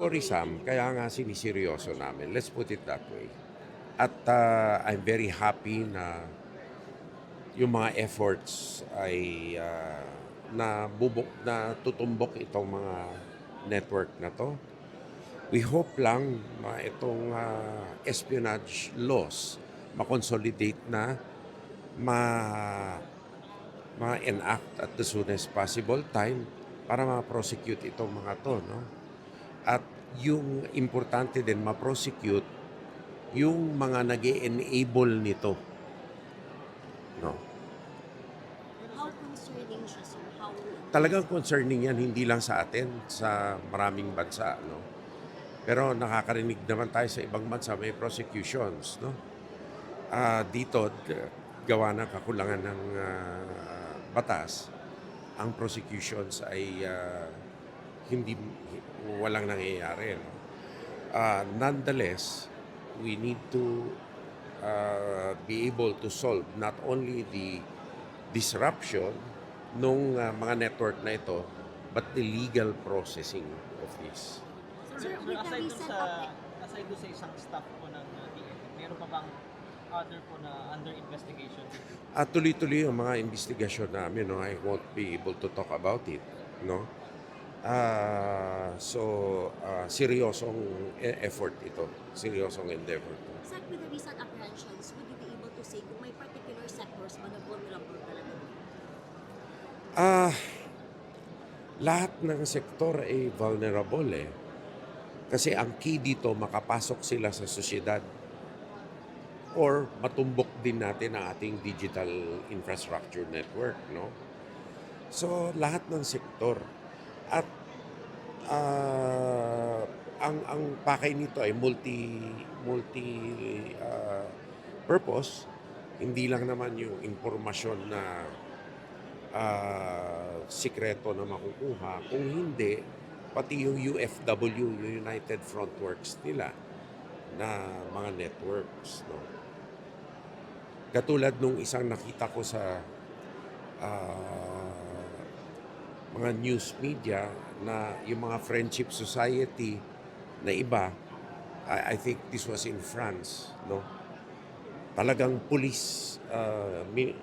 Tourism, kaya nga siniseryoso namin. Let's put it that way. At I'm very happy na yung mga efforts ay na tutumbok itong mga network na to. We hope lang itong espionage laws makonsolidate na, ma ma-enact at the soonest possible time para ma-prosecute itong mga to, no? At yung importante din ma-prosecute yung mga nag-e-enable nito, no? How concerning siya, sir? How Talagang concerning yan hindi lang sa atin, sa maraming bansa, no? Pero nakakarinig naman tayo sa ibang bansa may prosecutions, no? Dito gawa ng kakulangan ng batas, ang prosecutions ay hindi walang nangyayari, no? Nonetheless, we need to be able to solve not only the disruption nung mga network na ito, but the legal processing of this. Sir, with the recent aside doon sa isang staff po ng TFF, meron pa bang other po na under investigation? At tuloy-tuloy yung mga investigasyon namin, no? I won't be able to talk about it, no? Seryosong effort ito, seryosong endeavor ito. sir, with the recent apprehensions, would you be able to say kung may particular sectors ba na vulnerable talaga? Lahat ng sektor ay vulnerable eh. Kasi ang key dito, makapasok sila sa sosyedad or matumbok din natin ang ating digital infrastructure network, no? So, lahat ng sektor. At ang pakay nito ay purpose. Hindi lang naman yung impormasyon na sikreto na makukuha. Kung hindi, pati yung UFW, yung United Front Works nila na mga networks, no? Katulad nung isang nakita ko sa mga news media na yung mga friendship society na iba, I think this was in France, no? Talagang police,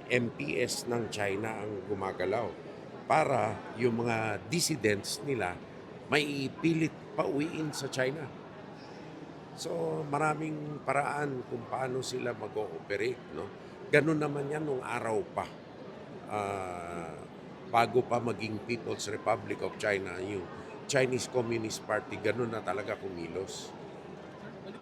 MPS ng China ang gumagalaw para yung mga dissidents nila may ipilit pauwiin sa China. So maraming paraan kung paano sila mag-ooperate, no? Ganun naman yan nung araw pa. Bago pa maging People's Republic of China, yung Chinese Communist Party, ganun na talaga kumilos.